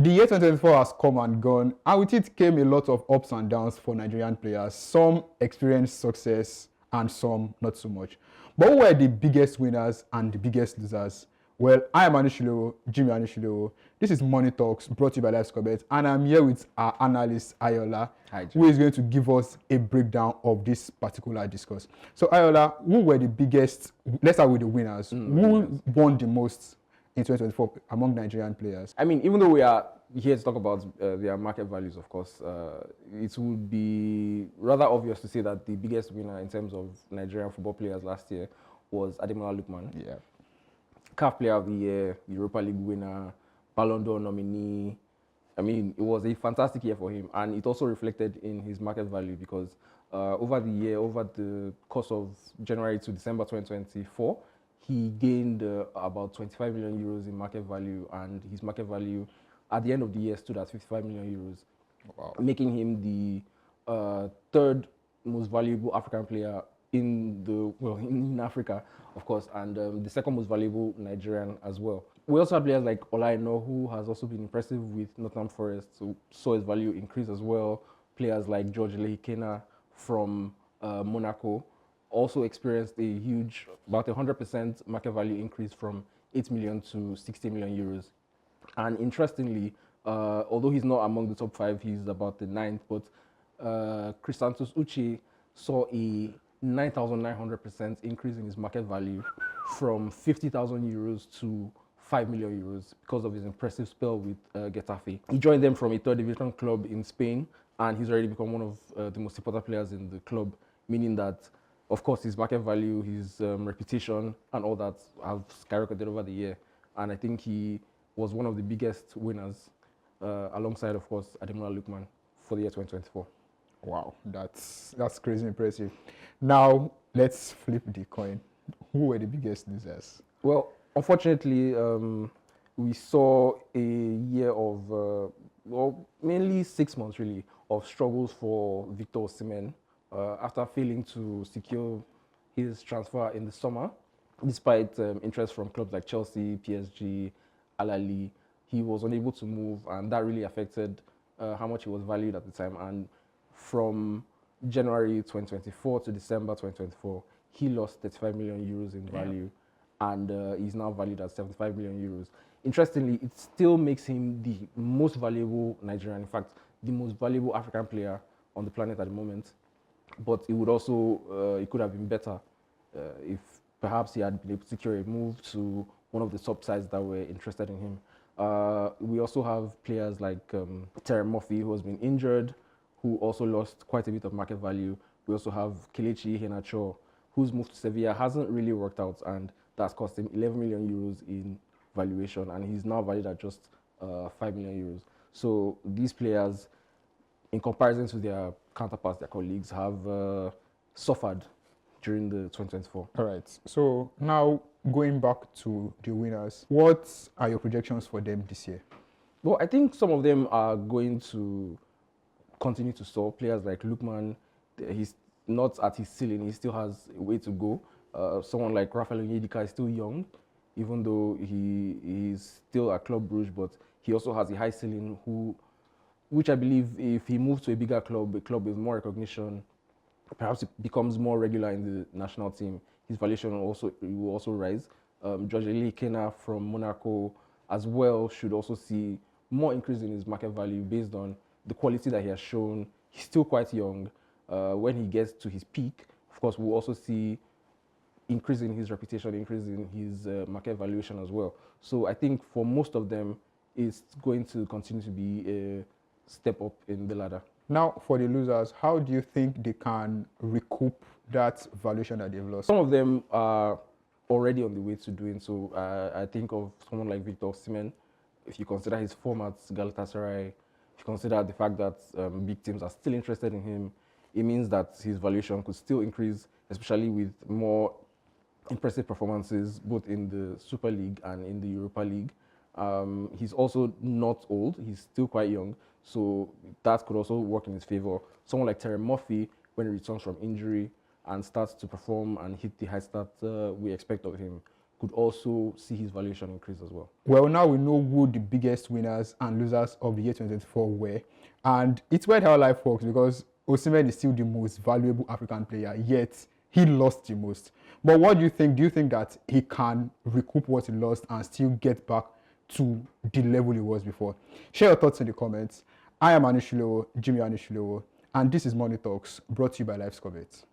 The year 2024 has come and gone, and with it came a lot of ups and downs for Nigerian players. Some experienced success and some not so much. But who were the biggest winners and the biggest losers? Well, I am Anishilewo, Jimmy Anishilewo. This is Money Talks, brought to you by Life Scorebet, and I'm here with our analyst, Ayoola, who is going to give us a breakdown of this particular discourse. So, Ayoola, who were the biggest, let's start with the winners. Who won the most in 2024 among Nigerian players? I mean, even though we are here to talk about their market values, of course, it would be rather obvious to say that the biggest winner in terms of Nigerian football players last year was Ademola Lookman. Yeah. CAF Player of the Year, Europa League winner, Ballon d'Or nominee. I mean, it was a fantastic year for him, and it also reflected in his market value because over the year, over the course of January to December 2024, he gained about 25 million euros in market value, and his market value at the end of the year stood at 55 million euros, Wow. making him the third most valuable African player in Africa, of course, and the second most valuable Nigerian as well. We also have players like Olaino, who has also been impressive with Nottingham Forest, so saw his value increase as well. Players like George Lehikena from Monaco also experienced a huge, about 100% market value increase from 8 million to 60 million euros. And interestingly, although he's not among the top 5, he's about the 9th, but Christantus Uche saw a 9,900% increase in his market value from 50,000 euros to 5 million euros because of his impressive spell with Getafe. He joined them from a third division club in Spain, and he's already become one of the most important players in the club, meaning that, of course, his market value, his reputation, and all that have skyrocketed over the year. And I think he was one of the biggest winners, alongside, of course, Ademola Lookman for the year 2024. Wow, that's crazy impressive. Now, let's flip the coin. Who were the biggest losers? Well, unfortunately, we saw a year of, mainly 6 months really, of struggles for Victor Osimhen after failing to secure his transfer in the summer, despite interest from clubs like Chelsea, PSG, Al Ahly. He was unable to move, and that really affected how much he was valued at the time. And from January 2024 to December 2024, he lost 35 million euros in value, and he's now valued at 75 million euros. Interestingly, it still makes him the most valuable Nigerian, in fact, the most valuable African player on the planet at the moment. But it would also, it could have been better if perhaps he had been able to secure a move to one of the top sides that were interested in him. We also have players like Terry Murphy, who has been injured, who also lost quite a bit of market value. We also have Kelechi Iheanacho, whose move to Sevilla hasn't really worked out, and that's cost him 11 million euros in valuation, and he's now valued at just 5 million euros. So these players, in comparison to their counterparts, their colleagues, have suffered during the 2024. All right. So now going back to the winners, what are your projections for them this year? Well, I think some of them are going to continue to soar. Players like Lookman, he's not at his ceiling. He still has a way to go. Someone like Rafael Onyedika is still young, even though he's still at Club Brugge, but he also has a high ceiling, which I believe if he moves to a bigger club, a club with more recognition, perhaps it becomes more regular in the national team, his valuation will also rise. George Lehikena from Monaco as well should also see more increase in his market value based on the quality that he has shown. He's still quite young. When he gets to his peak, of course, we'll also see increase in his reputation, increase in his market valuation as well. So I think for most of them, it's going to continue to be a step up in the ladder. Now, for the losers, how do you think they can recoup that valuation that they've lost? Some of them are already on the way to doing so. I think of someone like Victor Osimhen. If you consider his form at Galatasaray, if you consider the fact that big teams are still interested in him, it means that his valuation could still increase, especially with more impressive performances both in the Super League and in the Europa League. He's also not old, he's still quite young, so that could also work in his favor. Someone like Terry Murphy, when he returns from injury and starts to perform and hit the heights that we expect of him, could also see his valuation increase as well. Well, now we know who the biggest winners and losers of the year 2024 were. And it's weird how life works because Osimhen is still the most valuable African player, yet he lost the most. But what do you think? Do you think that he can recoup what he lost and still get back to the level he was before? Share your thoughts in the comments. I am Anishulewo, Jimmy Anishulewo, and this is Money Talks, brought to you by Life's Covet.